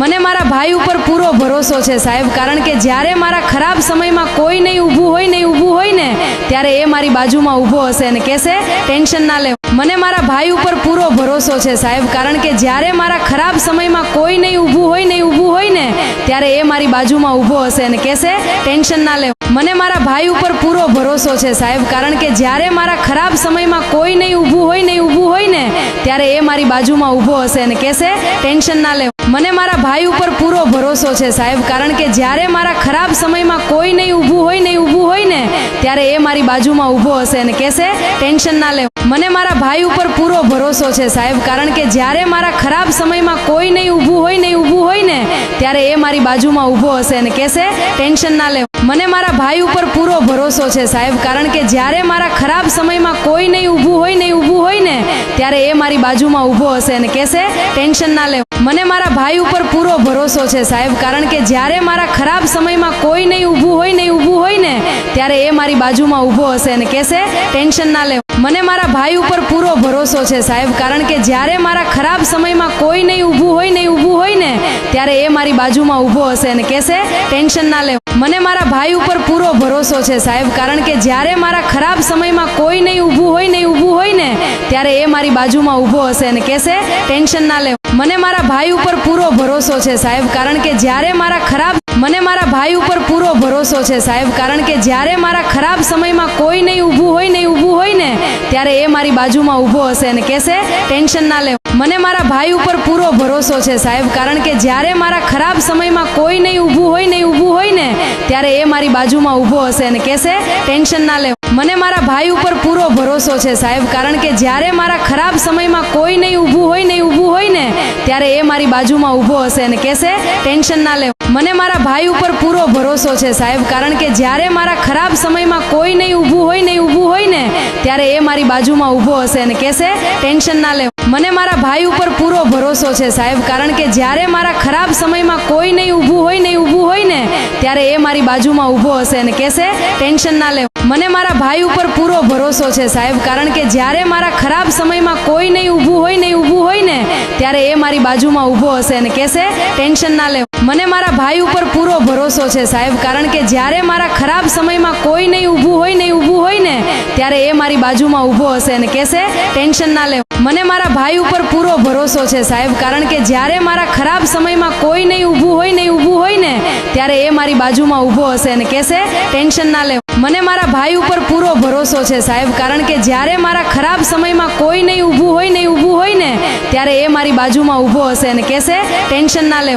મને મારા ભાઈ ઉપર પૂરો ભરોસો છે સાહેબ, કારણ કે જ્યારે મારા ખરાબ સમયમાં કોઈ નહીં ઊભું હોય ને ત્યારે એ મારી બાજુમાં ઊભો હશે અને કહેશે ટેન્શન ના લે. મને મારા ભાઈ ઉપર પૂરો ભરોસો છે સાહેબ, કારણ કે જ્યારે મારા ખરાબ સમયમાં કોઈ નહીં ઊભું હોય ને ત્યારે એ મારી બાજુમાં ઊભો હશે અને કહેશે ટેન્શન ના લે. મને મારા ભાઈ ઉપર પૂરો ભરોસો છે સાહેબ, કારણ કે જ્યારે મારા ખરાબ સમયમાં કોઈ નહીં ઊભું હોય ને ત્યારે એ મારી બાજુમાં ઊભો હશે અને કહેશે ટેન્શન ના લે. મને મારા ભાઈ ઉપર પૂરો ભરોસો છે સાહેબ, કારણ કે જ્યારે મારા ખરાબ સમયમાં કોઈ નહીં ઊભું હોય ને ત્યારે એ મારી બાજુમાં ઊભો હશે અને કહેશે ટેન્શન ના લે. મને મારા ભાઈ ઉપર પૂરો ભરોસો છે સાહેબ, કારણ કે જ્યારે મારા ખરાબ સમયમાં કોઈ નહીં ઊભું હોય ને ત્યારે એ મારી બાજુમાં ઊભો હશે અને કહેશે ટેન્શન ના લે. મને મારા ભાઈ ઉપર પૂરો ભરોસો છે સાહેબ, કારણ કે જ્યારે મારા ખરાબ સમયમાં કોઈ નહીં ઊભું હોય ને ત્યારે એ મારી બાજુમાં ઊભો હશે અને કહેશે ટેન્શન ના લે. મને મારા ભાઈ ઉપર પૂરો ભરોસો છે સાહેબ, કારણ કે જ્યારે મારા ખરાબ સમયમાં કોઈ નહીં ઊભું હોય ને ત્યારે એ મારી બાજુમાં ઊભો હશે અને કહેશે ટેન્શન ના લે. મને મારા ભાઈ ઉપર પૂરો ભરોસો છે સાહેબ, કારણ કે જ્યારે મારા ખરાબ સમયમાં કોઈ નહીં ઊભું હોય ને ત્યારે એ મારી બાજુમાં ઊભો હશે અને કહેશે ટેન્શન ના લે. મને મારા ભાઈ ઉપર પૂરો ભરોસો છે સાહેબ, કારણ કે જ્યારે મારા ખરાબ સમયમાં કોઈ નહીં ઊભું હોય ને ત્યારે એ મારી બાજુમાં ઊભો હશે અને કહેશે ટેન્શન ના લે. મને મારા ભાઈ ઉપર પૂરો ભરોસો છે સાહેબ, કારણ કે જ્યારે મારા ખરાબ મને મારા ભાઈ ઉપર પૂરો ભરોસો છે સાહેબ, કારણ કે જ્યારે મારા ખરાબ સમયમાં કોઈ નહીં ઊભું હોય ને ત્યારે એ મારી બાજુમાં ઊભો હશે અને કહેશે ટેન્શન ના લે. મને મારા ભાઈ ઉપર પૂરો ભરોસો છે સાહેબ, કારણ કે જ્યારે મારા ખરાબ સમયમાં કોઈ નહીં ઊભું હોય ને ત્યારે એ મારી બાજુમાં ઊભો હશે અને કહેશે ટેન્શન ના લે. મને મારા ભાઈ ઉપર પૂરો ભરોસો છે સાહેબ, કારણ કે જ્યારે મારા ખરાબ સમયમાં કોઈ નહીં ઊભું હોય ને ત્યારે એ મારી બાજુમાં ઊભો હશે અને કહેશે ટેન્શન ના લે. મને મારા ભાઈ ઉપર પૂરો ભરોસો છે સાહેબ, કારણ કે જ્યારે મારા ખરાબ સમયમાં કોઈ નહીં ઊભું હોય ને ત્યારે એ મારી બાજુમાં ઊભો હશે અને કહેશે ટેન્શન ના લે. મને મારા ભાઈ ઉપર પૂરો ભરોસો છે સાહેબ, કારણ કે જ્યારે મારા ખરાબ સમયમાં કોઈ નહીં ઊભું હોય ને ત્યારે એ મારી બાજુમાં ઊભો હશે અને કહેશે ટેન્શન ના લે. મને મારા ભાઈ ઉપર પૂરો ભરોસો છે સાહેબ, કારણ કે જ્યારે મારા ખરાબ સમયમાં કોઈ નહીં ઊભું હોય ને ત્યારે એ મારી બાજુમાં ઊભો હશે અને કહેશે ટેન્શન ના લે. મને મારા ભાઈ ઉપર પૂરો ભરોસો છે સાહેબ, કારણ કે જ્યારે મારા ખરાબ સમયમાં કોઈ નહીં ઊભું હોય ને ત્યારે એ મારી બાજુમાં ઊભો હશે અને કહેશે ટેન્શન ના લે. મને મારા ભાઈ ઉપર પૂરો ભરોસો છે સાહેબ, કારણ કે જ્યારે મારા ખરાબ સમયમાં કોઈ નહીં ઊભું હોય ને ત્યારે એ મારી બાજુમાં ઊભો હશે અને કહેશે ટેન્શન ના લે. મને મારા ભાઈ ઉપર પૂરો ભરોસો છે સાહેબ, કારણ કે જ્યારે મારા ખરાબ સમયમાં કોઈ નહીં ઊભું હોય ને ત્યારે એ મારી બાજુમાં ઊભો હશે અને કહેશે ટેન્શન ના લે.